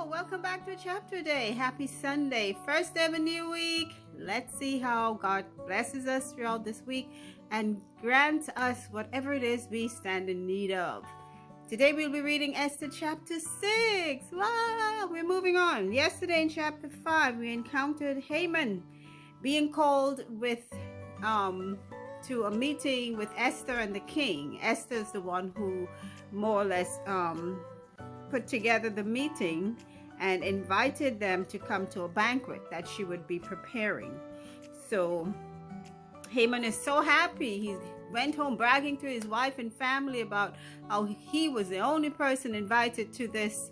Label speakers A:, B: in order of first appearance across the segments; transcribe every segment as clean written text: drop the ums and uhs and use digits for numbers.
A: welcome back to Chapter Day. Happy Sunday, first day of a new week. Let's see how God blesses us throughout this week and grants us whatever it is we stand in need of. Today we'll be reading Esther chapter 6. Wow, we're moving on. Yesterday in chapter 5 we encountered Haman being called to a meeting with Esther and the king. Esther is the one who more or less put together the meeting and invited them to come to a banquet that she would be preparing. So Haman is so happy. He went home bragging to his wife and family about how he was the only person invited to this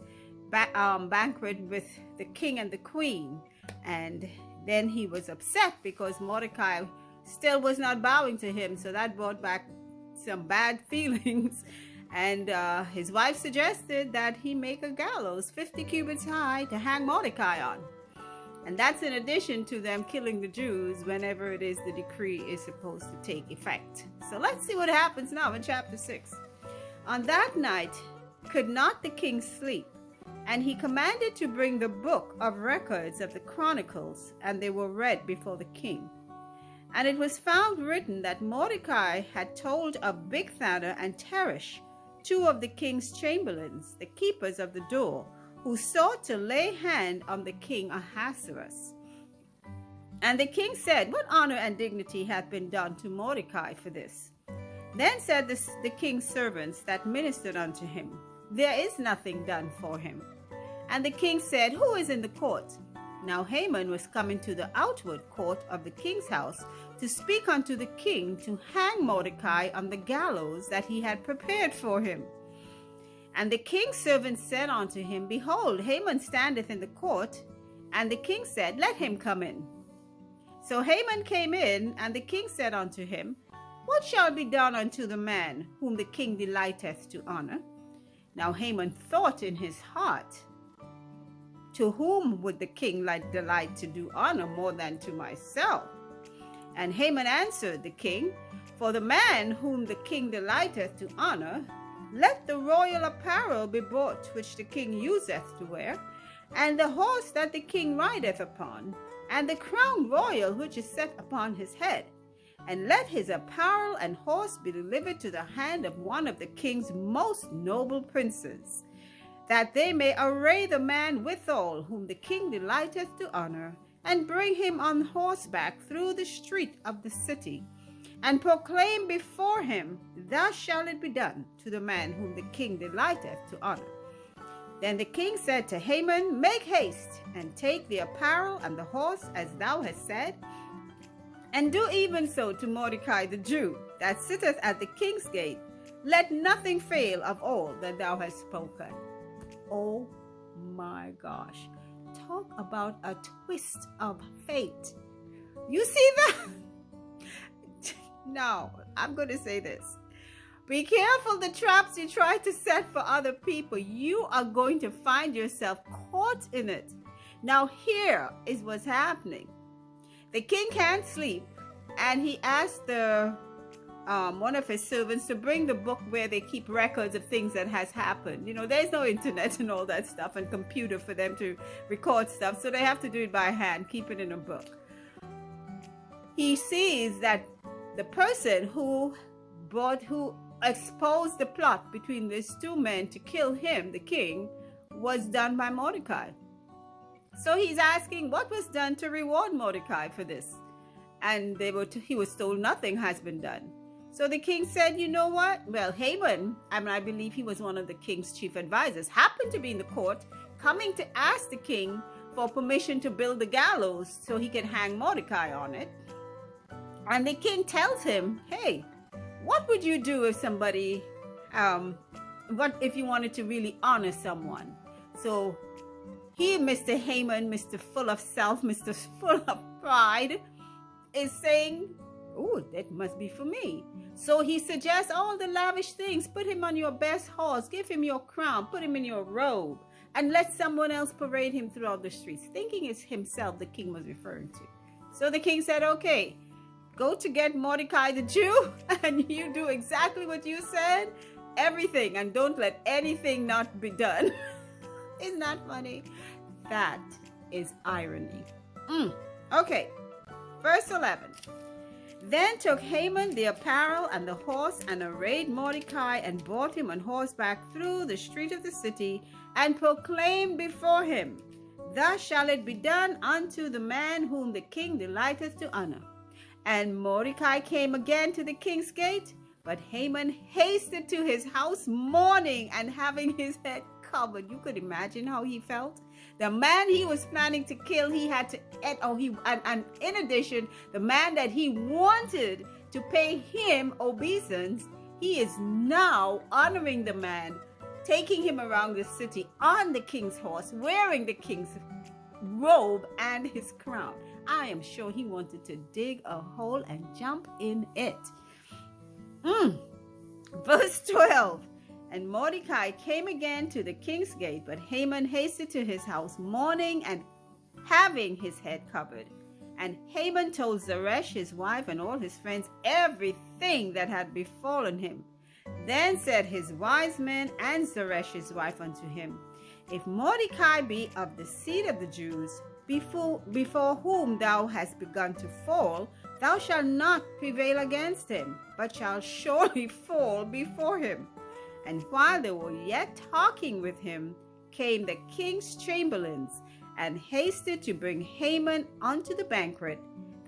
A: banquet with the king and the queen. And then he was upset because Mordecai still was not bowing to him. So that brought back some bad feelings. And his wife suggested that he make a gallows 50 cubits high to hang Mordecai on. And that's in addition to them killing the Jews whenever it is the decree is supposed to take effect. So let's see what happens now in chapter 6. On that night could not the king sleep, and he commanded to bring the book of records of the chronicles, and they were read before the king. And it was found written that Mordecai had told of Bigthana and Teresh, two of the king's chamberlains, the keepers of the door, who sought to lay hand on the king Ahasuerus. And the king said, "What honor and dignity hath been done to Mordecai for this?" Then said the king's servants that ministered unto him, "There is nothing done for him." And the king said, "Who is in the court?" Now Haman was come into the outward court of the king's house to speak unto the king to hang Mordecai on the gallows that he had prepared for him. And the king's servants said unto him, "Behold, Haman standeth in the court." And the king said, "Let him come in." So Haman came in, and the king said unto him, "What shall be done unto the man whom the king delighteth to honor?" Now Haman thought in his heart, "To whom would the king delight to do honor more than to myself?" And Haman answered the king, "For the man whom the king delighteth to honor, let the royal apparel be brought which the king useth to wear, and the horse that the king rideth upon, and the crown royal which is set upon his head. And let his apparel and horse be delivered to the hand of one of the king's most noble princes, that they may array the man withal whom the king delighteth to honor, and bring him on horseback through the street of the city, and proclaim before him, Thus shall it be done to the man whom the king delighteth to honor." Then the king said to Haman, "Make haste, and take the apparel and the horse as thou hast said, and do even so to Mordecai the Jew, that sitteth at the king's gate. Let nothing fail of all that thou hast spoken." Oh my gosh. Talk about a twist of fate. You see that? Now, I'm going to say this. Be careful the traps you try to set for other people. You are going to find yourself caught in it. Now, here is what's happening. The king can't sleep, and he asked one of his servants to bring the book where they keep records of things that has happened. You know, there's no internet and all that stuff and computer for them to record stuff, so they have to do it by hand, keep it in a book. He sees that the person who exposed the plot between these two men to kill him, the king, was done by Mordecai. So he's asking what was done to reward Mordecai for this. And he was told nothing has been done. So the king said, "You know what? Well, Haman," and I believe he was one of the king's chief advisors, happened to be in the court, coming to ask the king for permission to build the gallows so he can hang Mordecai on it. And the king tells him, "Hey, what would you do if somebody, what if you wanted to really honor someone?" So he, Mr. Haman, Mr. full of self, Mr. full of pride, is saying, "Oh, that must be for me." So he suggests all the lavish things. Put him on your best horse, give him your crown, put him in your robe, and let someone else parade him throughout the streets, thinking it's himself the king was referring to. So the king said, "Okay, go to get Mordecai the Jew, and you do exactly what you said, everything, and don't let anything not be done." Isn't that funny? That is irony. Okay, verse 11. Then took Haman the apparel and the horse, and arrayed Mordecai, and brought him on horseback through the street of the city, and proclaimed before him, Thus shall it be done unto the man whom the king delighteth to honor. And Mordecai came again to the king's gate, but Haman hasted to his house mourning and having his head covered. You could imagine how he felt. The man he was planning to kill, he had to, and in addition, the man that he wanted to pay him obeisance, he is now honoring the man, taking him around the city on the king's horse, wearing the king's robe and his crown. I am sure he wanted to dig a hole and jump in it. Verse 12. And Mordecai came again to the king's gate, but Haman hasted to his house, mourning and having his head covered. And Haman told Zeresh, his wife, and all his friends everything that had befallen him. Then said his wise men and Zeresh, his wife, unto him, If Mordecai be of the seed of the Jews, before whom thou hast begun to fall, thou shalt not prevail against him, but shalt surely fall before him. And while they were yet talking with him, came the king's chamberlains, and hasted to bring Haman unto the banquet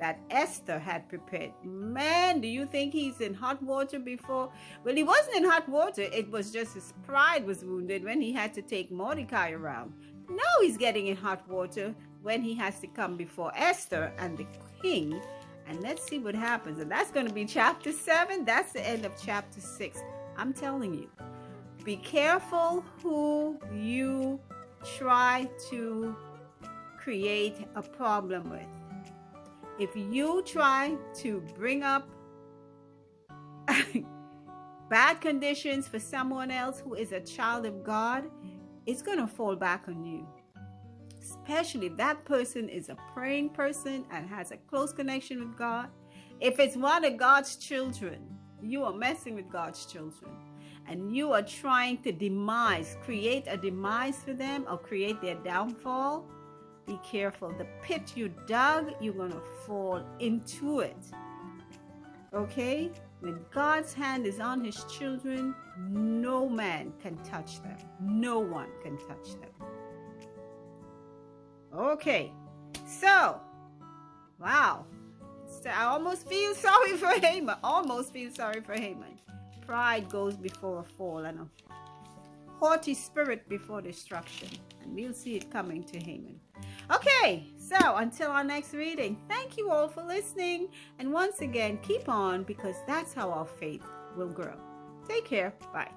A: that Esther had prepared. Man, do you think he's in hot water before? Well, he wasn't in hot water. It was just his pride was wounded when he had to take Mordecai around. Now he's getting in hot water when he has to come before Esther and the king. And let's see what happens. And that's going to be chapter 7. That's the end of chapter 6. I'm telling you, be careful who you try to create a problem with. If you try to bring up bad conditions for someone else who is a child of God, it's going to fall back on you. Especially if that person is a praying person and has a close connection with God. If it's one of God's children, you are messing with God's children, and you are trying to create a demise for them, or create their downfall, be careful. The pit you dug, you're going to fall into it. Okay? When God's hand is on his children, no man can touch them. No one can touch them. Okay. So, wow. I almost feel sorry for Haman. Pride goes before a fall, and a haughty spirit before destruction. And we'll see it coming to Haman. Okay, so until our next reading, thank you all for listening. And once again, keep on, because that's how our faith will grow. Take care. Bye.